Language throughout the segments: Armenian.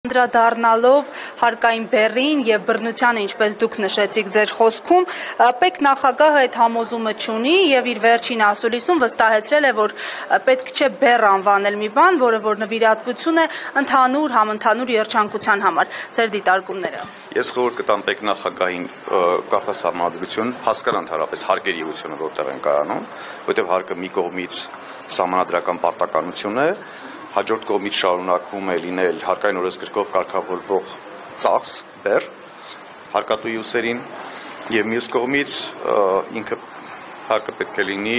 Անդրադառնալով հարկային բեռին եւ բռնությանը, ինչպես դուք նշեցիք ձեր խոսքում, պետք նախագահը այդ համոզումը չունի եւ իր վերջին ասուլիսում վստահեցրել է, որ պետք չէ բեռ անվանել մի բան, որը որ նվիրատվություն է ընդհանուր համընդհանուր երջանկության համար։ Ձեր դիտարկումները։ Ես խորհուրդ կտամ պետք նախագահին գաղթասահմանադրություն հասկանալ ընդհանրապես հարկերի ուղղությունը որտեղ են կայանում, որտեղ հարկը մի կողմից սահմանադրական պարտականություն է, հաջորդ կողմից շարունակվում է լինել հարկային օրենսգրքով կարգավորվող ծախս, բեռ, հարկատուի ուսերին, եւ մյուս կողմից ինքը հարկը պետք է լինի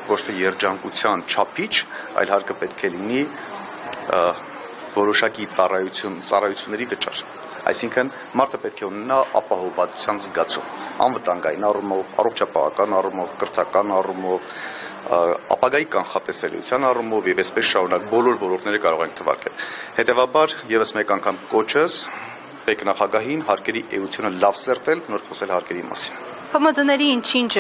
ոչ թե երջանկության չափիչ, այլ հարկը պետք է լինի որոշակի ծառայությունների վճար։ Այսինքն մարդը պետք է ունենա ապահովվածության զգացում, անվտանգային առումով, առողջապահական առումով, կրթական առումով, ապագայի կանխատեսելիության առումով եւ այսպես շարունակ բոլոր ոլորտները կարող ենք թվարկել։ Հետեւաբար եւս մեկ անգամ կոչս պետք նախագահին հարկերի էությունը լավ սերտել, նոր խոսել հարկերի մասին։ ՀՄԶ-ների ինչ-ինչ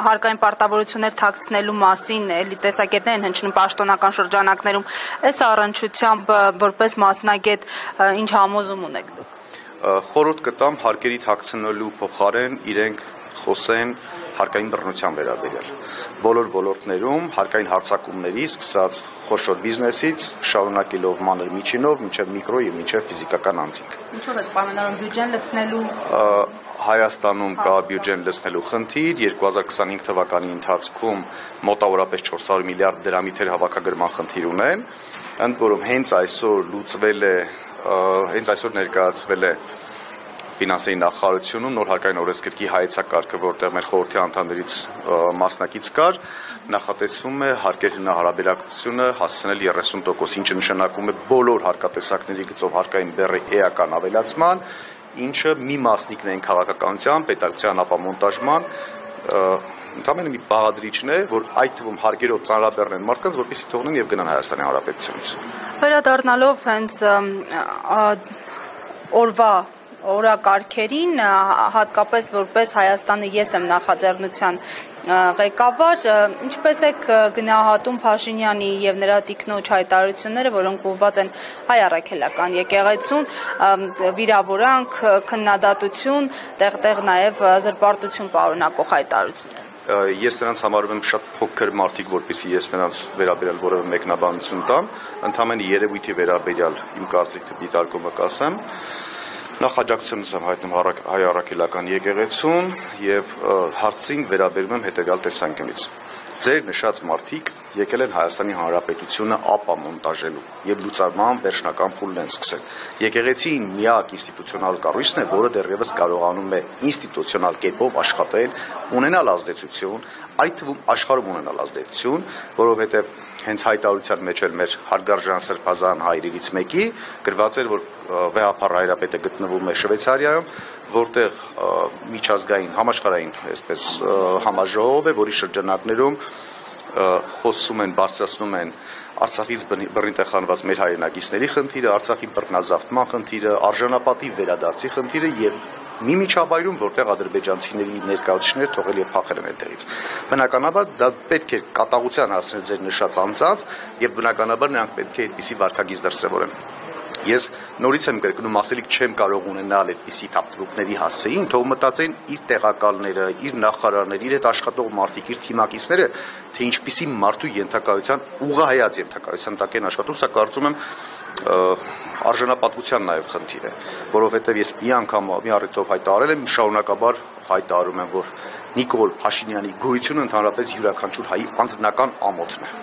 հարկային պարտավորություններ թաքցնելու մասին էլի տեսակետներ են հնչնում պաշտոնական շրջանակներում, այս առնչությամբ որպես մասնագետ ինչ համոզում ունեք դուք։ Խորհուրդ կտամ հարկերի թաքցնելու փոխարեն իրենք խոսեն հարկային բռնության վերաբերյալ։ Բոլոր ոլորտներում հարկային հարձակումների սկսած խոշոր բիզնեսից շարունակելով մանր միջինով մինչև միկրո եւ մինչև ֆիզիկական անձինք։ Ինչով է պայմանավորվում բյուջեն լցնելու։ Հայաստանում կա բյուջեն լցնելու խնդիր, 2025 թվականի ընթացքում մոտավորապես 400 միլիարդ դրամի թեր հավաքագրման խնդիր ունեն, ընդ որում հենց այսօր ներկայացվել է ֆինանսների նախարարությունում նոր հարկային օրենսգրքի հայեցակարգը, որտեղ մեր խորհրդի անդամներից մասնակից կար, նախատեսվում է հարկերի հնարաբերակցությունը հասցնել 30%, ինչը նշանակում է բոլոր հարկատեսակների գծով հարկային բեռի էական ավելացման, ինչը մի մասնիկն են քաղաքականության, պետական ապամոնտաժման, ընդամենը մի բաղադրիչն է, որ այդ թվում հարկերով ծանրաբեռնեն մարդկանց, որպեսզի թողնեն եւ գնան Հայաստանի Հանրապետությունից։ Վերադառնալով հենց օրվա օրակարգերին, հատկապես որպես Հայաստանը ես եմ նախաձեռնության ղեկավար, ինչպես եք գնահատում Փաշինյանի եւ նրա տիկնոջ հայտարարությունները, որոնք ուղղված են հայ առաքելական եկեղեցուն, վիրավորանք, քննադատություն, տեղ-տեղ նաեւ զրպարտություն պարունակող հայտարարություններ։ Ես նրանց համարում եմ շատ փոքր մարդիկ, որպեսզի ես նրանց վերաբերյալ որևէ մեկնաբանություն տամ, ընդհանրապես երևույթի վերաբերյալ իմ կարծիքը դիտարկումը կասեմ։ Նախաջակցություն եմ հայտնում հայ առաքելական եկեղեցուն եւ հարցին վերաբերում եմ հետեւյալ տեսանկյունից։ Ձեր նշած մարդիկ եկել են Հայաստանի Հանրապետությունը ապամոնտաժելու եւ լուծարման վերջնական փուլն են սկսել։ Եկեղեցին միակ ինստիտուցիոնալ կառույցն է, որը դեռևս կարողանում է ինստիտուցիոնալ կերպով աշխատել, ունենալ ազդեցություն, այդ թվում աշխարհում ունենալ ազդեցություն, որովհետեւ հենց հայտարարության մեջ էլ մեր հարգարժան սրբազան հայրերից մեկի գրված էր, որ վեհափառ հայրապետը գտնվում է Շվեյցարիայում, որտեղ միջազգային համաշխարհային այսպես համաժողով է, որի շրջանակներում խոսում են, բարձրացնում են Արցախից բռնի տեղանված մեր հայրենակիցների խնդիրը, Արցախի բռնազավթման խնդիրը, արժանապատիվ վերադարձի խնդիրը եւ մի միջավայրում, որտեղ ադրբեջանցիների ներկայացուցիչները թողել եւ փախել են այդտեղից։ Բնականաբար դա պետք է կատաղության հասնել ձեր նշած անձանց եւ բնականաբար նրանք պետք է այդպիսի վարքագիծ դրսեւորեն։ Ես նորից եմ կրկնում, ասելիք չեմ կարող ունենալ այդպիսի թափթրուկների հասցեին, թող մտածեն իր տեղակալները, իր նախարարները, իր հետ աշխատող մարդիկ, իր թիմակիցները, թե ինչպիսի մարդու ենթակայության, ուղղահայաց ենթակայության տակ են աշխատում, սա կարծում եմ արժանապատվության նաև խնդիր է, որովհետև ես մի անգամ մի առիթով հայտարարել եմ, շարունակաբար հայտարարում եմ, որ Նիկոլ Փաշինյանի գոյությունը ընդհանրապես յուրաքանչյուր հայի անձնական ամոթն է։